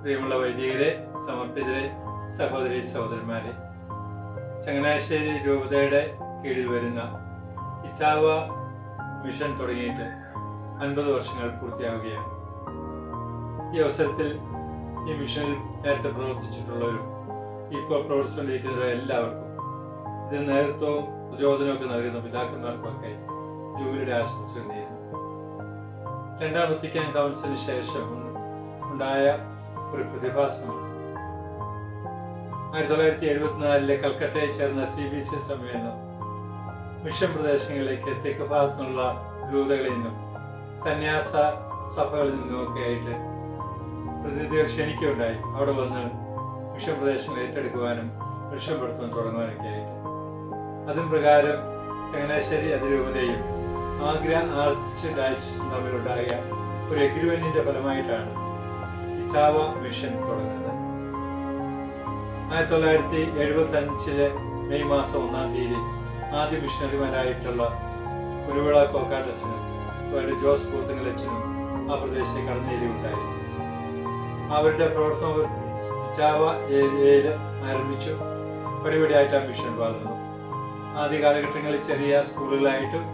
പ്രിയമുള്ള വൈദികരെ, സമർപ്പിതരെ, സഹോദരി സഹോദരന്മാരെ, ചങ്ങനാശ്ശേരി രൂപതയുടെ കീഴിൽ വരുന്ന ഇറ്റാവ മിഷൻ തുടങ്ങിയിട്ട് 50 വർഷങ്ങൾ പൂർത്തിയാവുകയാണ്. ഈ അവസരത്തിൽ ഈ മിഷനിൽ നേരത്തെ പ്രവർത്തിച്ചിട്ടുള്ളവരും ഇപ്പോൾ പ്രവർത്തിച്ചുകൊണ്ടിരിക്കുന്നവരും എല്ലാവർക്കും ഇതിന് നേതൃത്വവും പ്രചോദനമൊക്കെ നൽകുന്ന പിതാക്കന്മാർക്കൊക്കെ ജൂബിലിയുടെ ആശംസകൾ നേരുന്നു. രണ്ടാം വത്തിക്കാൻ കൗൺസിലിന് ശേഷം ഉണ്ടായ ഒരു പ്രതിഭാസമാണ് 1974 കൽക്കട്ടയിൽ ചേർന്ന CBC സമ്മേളനം മിഷൻ പ്രദേശങ്ങളിലേക്ക് തെക്ക് ഭാഗത്തു നിന്നുള്ള രൂപതകളിൽ നിന്നും സന്യാസ സഭകളിൽ നിന്നുമൊക്കെ ആയിട്ട് പ്രതിനിധികൾ ക്ഷണിക്കുകയുണ്ടായി. അവിടെ വന്ന് മിഷൻ പ്രദേശങ്ങൾ ഏറ്റെടുക്കുവാനും രക്ഷപ്പെടുത്താൻ തുടങ്ങുവാനൊക്കെ ആയിട്ട്. അതും പ്രകാരം ചങ്ങനാശ്ശേരി അതിരൂപതയും ആഗ്ര ആർച്ച് ഡയസിസും തമ്മിലുണ്ടായ ഒരു എഗ്രിമെന്റിന്റെ ഫലമായിട്ടാണ് ഇറ്റാവ മിഷൻ തുടങ്ങുന്നത്. 1975 മെയ് മാസം 1-ാം തീയതി ആദ്യ മിഷണറിമാരായിട്ടുള്ള കുരുവിള കോക്കാട്ടച്ചനും ജോസ് പൂത്തങ്കലച്ചനും ആ പ്രദേശത്തെ കടന്നേലുണ്ടായി. അവരുടെ പ്രവർത്തനം ഇറ്റാവ ഏരിയയിൽ ആരംഭിച്ചു. പടിപടിയായിട്ട് ആ മിഷൻ വളർന്നു. ആദ്യ കാലഘട്ടങ്ങളിൽ ചെറിയ സ്കൂളുകളായിട്ടും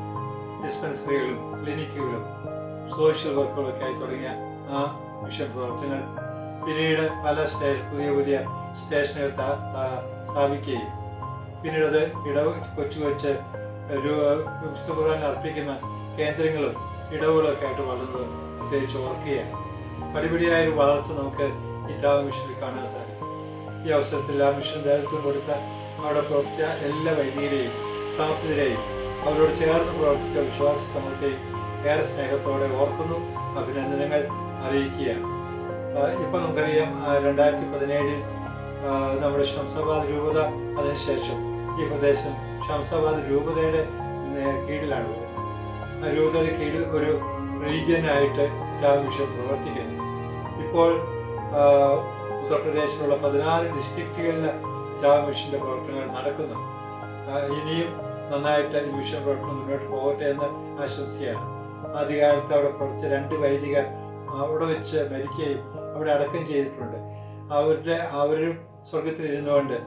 ഡിസ്പെൻസറികളും ക്ലിനിക്കുകളും സോഷ്യൽ വർക്കുകളൊക്കെ ആയി തുടങ്ങിയ ആ മിഷൻ പ്രവർത്തനങ്ങൾ പിന്നീട് പല പുതിയ സ്റ്റേഷനുകൾ സ്ഥാപിക്കുകയും പിന്നീട് അത് കൊച്ചു ഖുർആൻ അർപ്പിക്കുന്ന കേന്ദ്രങ്ങളും ഇടവുകളൊക്കെ ആയിട്ട് വളർന്നത് പ്രത്യേകിച്ച് ഓർക്കുകയാണ്. പടിപടിയായ ഒരു വളർച്ച നമുക്ക് ഇറ്റാവ മിഷനിൽ കാണാൻ സാധിക്കും. ഈ അവസരത്തിൽ ആ മിഷൻ നേതൃത്വം കൊടുത്ത അവിടെ പ്രവർത്തിച്ച എല്ലാ വൈദികരെയും സമർപ്പിതരെയും അവരോട് ചേർന്ന് പ്രവർത്തിച്ച വിശ്വാസ സമൂഹത്തെയും ഏറെ സ്നേഹത്തോടെ ഓർക്കുന്നു, അഭിനന്ദനങ്ങൾ അറിയിക്കുകയാണ്. ഇപ്പം നമുക്കറിയാം 2017 നമ്മുടെ ശംസാബാദ് രൂപത, അതിനുശേഷം ഈ പ്രദേശം ശംസാബാദ് രൂപതയുടെ കീഴിലാണ് വരുന്നത്. ആ രൂപതയുടെ കീഴിൽ ഒരു റീജിയനായിട്ട് ഇറ്റാവ മിഷൻ പ്രവർത്തിക്കുന്നു. ഇപ്പോൾ ഉത്തർപ്രദേശിലുള്ള 14 ഡിസ്ട്രിക്റ്റുകളിൽ ഇറ്റാവ മിഷന്റെ പ്രവർത്തനങ്ങൾ നടക്കുന്നു. ഇനിയും നന്നായിട്ട് ഈ മിഷൻ പ്രവർത്തനം മുന്നോട്ട് പോകട്ടെ എന്ന് ആശംസിക്കുകയാണ്. ആദ്യകാലത്ത് അവിടെ പ്രവർത്തിച്ച 2 വൈദികർ അവിടെ വെച്ച് മരിക്കുകയും അവിടെ അടക്കം ചെയ്തിട്ടുണ്ട്. അവരും സ്വർഗത്തിൽ ഇരുന്നുകൊണ്ട്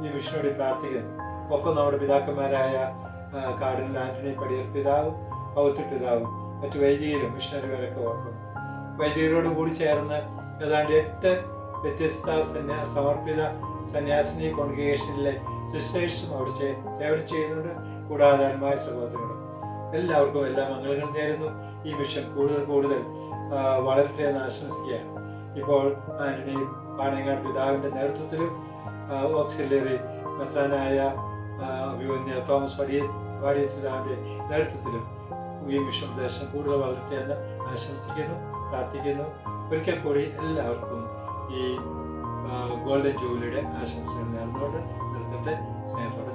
ഈ മിഷനോട് പ്രാർത്ഥിക്കുന്നു. ഒപ്പം നമ്മുടെ പിതാക്കന്മാരായ കാർഡിനൽ ആന്റണി പടിയർ പിതാവും പൗത്രി പിതാവും മറ്റു വൈദികരും മിഷണറിമാരൊക്കെ ഓർക്കുന്നു. വൈദികരോട് കൂടി ചേർന്ന് ഏതാണ്ട് 8 വ്യത്യസ്ത സമർപ്പിത സന്യാസിനി കോൺഗ്രിഗേഷനിലെ സിസ്റ്റേഴ്സും അവിടെ സേവനം ചെയ്യുന്നുണ്ട്. കൂടാതെ ആത്മായ സഹോദരങ്ങളും എല്ലാവർക്കും എല്ലാ മംഗളങ്ങളും നേരുന്നു. ഈ മിഷൻ കൂടുതൽ വളരട്ടെ എന്ന് ആശംസിക്കുകയാണ്. ഇപ്പോൾ ആന്റണി പാണയങ്ങാട് പിതാവിന്റെ നേതൃത്വത്തിലും ഓക്സിലറി മെത്രാനായ അഭിമന്യ തോമസ് വാടിയ പിതാവിന്റെ നേതൃത്വത്തിലും ഈ മിഷൻ പ്രദേശം കൂടുതൽ വളരട്ടെ എന്ന് ആശംസിക്കുന്നു, പ്രാർത്ഥിക്കുന്നു. ഒരിക്കൽ കൂടി എല്ലാവർക്കും ഈ ഗോൾഡൻ ജൂബിലിയുടെ ആശംസകൾ നേർന്നുകൊണ്ട് നിർത്തട്ടെ. സ്നേഹത്തോടെ